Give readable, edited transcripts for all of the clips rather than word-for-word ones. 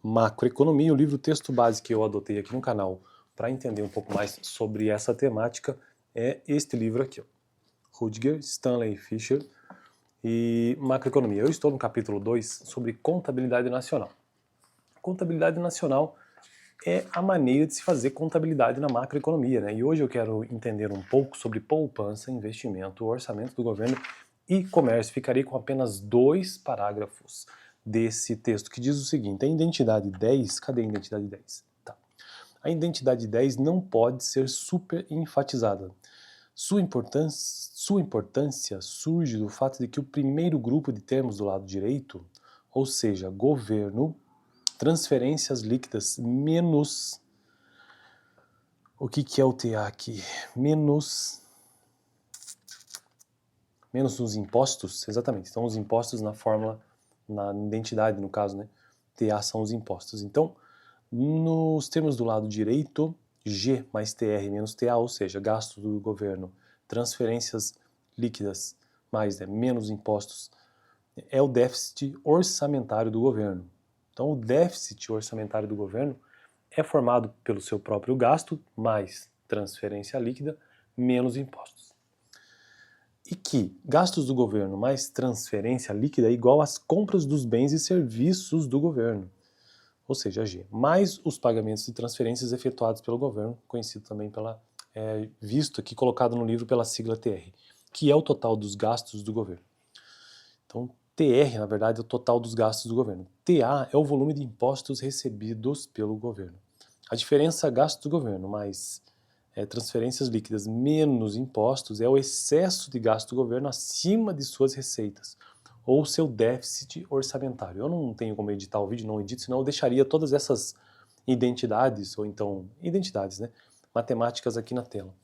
macroeconomia. O livro texto base que eu adotei aqui no canal para entender um pouco mais sobre essa temática é este livro aqui, ó. Rudiger, Stanley Fischer e macroeconomia. Eu estou no capítulo 2 sobre contabilidade nacional. Contabilidade nacional é a maneira de se fazer contabilidade na macroeconomia, né? E hoje eu quero entender um pouco sobre poupança, investimento, orçamento do governo e comércio. Ficarei com apenas 2 parágrafos desse texto, que diz o seguinte: a identidade 10, cadê a identidade 10? Tá. A identidade 10 não pode ser super enfatizada. Sua importância surge do fato de que o primeiro grupo de termos do lado direito, ou seja, governo, transferências líquidas menos... O que é o TA aqui? Menos os impostos, exatamente. Então os impostos na fórmula, na identidade no caso, né? TA são os impostos. Então, nos termos do lado direito, G mais TR menos TA, ou seja, gasto do governo, transferências líquidas mais, né, menos impostos, é o déficit orçamentário do governo. Então o déficit orçamentário do governo é formado pelo seu próprio gasto, mais transferência líquida, menos impostos. E que gastos do governo mais transferência líquida é igual às compras dos bens e serviços do governo, ou seja, G, mais os pagamentos de transferências efetuados pelo governo, conhecido também pela, visto aqui, colocado no livro pela sigla TR, que é o total dos gastos do governo. Então, TR, na verdade, é o total dos gastos do governo. TA é o volume de impostos recebidos pelo governo. A diferença gasto do governo mais transferências líquidas menos impostos é o excesso de gasto do governo acima de suas receitas, ou seu déficit orçamentário. Eu não tenho como editar o vídeo, não edito, senão eu deixaria todas essas identidades, ou então, identidades, né, matemáticas aqui na tela.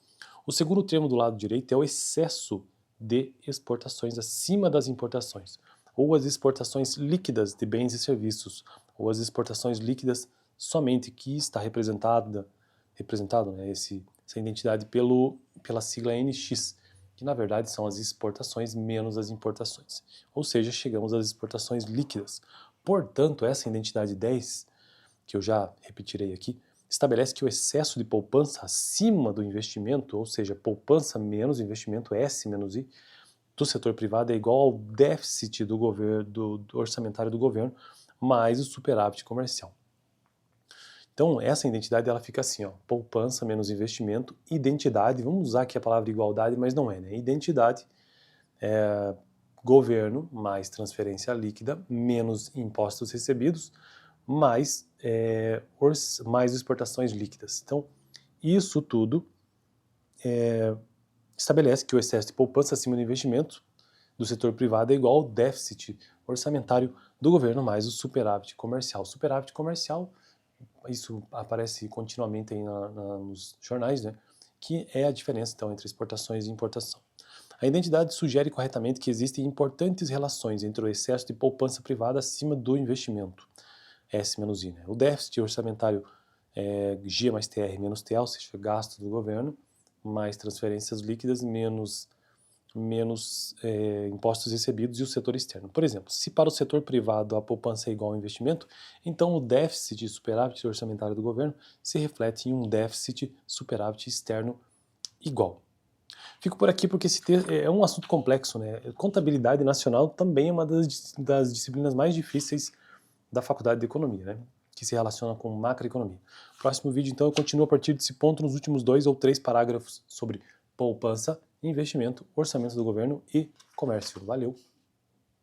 O segundo termo do lado direito é o excesso de exportações acima das importações, ou as exportações líquidas de bens e serviços, ou as exportações líquidas somente, que está representado, né, essa identidade pela sigla NX, que na verdade são as exportações menos as importações. Ou seja, chegamos às exportações líquidas. Portanto, essa identidade 10, que eu já repetirei aqui, estabelece que o excesso de poupança acima do investimento, ou seja, poupança menos investimento, S menos I, do setor privado é igual ao déficit do governo, do orçamentário do governo, mais o superávit comercial. Então, essa identidade ela fica assim, ó, poupança menos investimento, identidade, vamos usar aqui a palavra igualdade, mas não é, né? Identidade, governo mais transferência líquida, menos impostos recebidos, mais exportações líquidas. Então, isso tudo estabelece que o excesso de poupança acima do investimento do setor privado é igual ao déficit orçamentário do governo mais o superávit comercial. Superávit comercial, isso aparece continuamente aí nos jornais, né? Que é a diferença então entre exportações e importação. A identidade sugere corretamente que existem importantes relações entre o excesso de poupança privada acima do investimento, S menos I, né? O déficit orçamentário G mais TR menos TA, ou seja, gasto do governo, mais transferências líquidas, menos impostos recebidos e o setor externo. Por exemplo, se para o setor privado a poupança é igual ao investimento, então o déficit superávit orçamentário do governo se reflete em um déficit superávit externo igual. Fico por aqui porque esse é um assunto complexo, né? Contabilidade nacional também é uma das disciplinas mais difíceis da faculdade de economia, né? Que se relaciona com macroeconomia. Próximo vídeo, então, eu continuo a partir desse ponto nos últimos 2 ou 3 parágrafos sobre poupança, investimento, orçamento do governo e comércio. Valeu!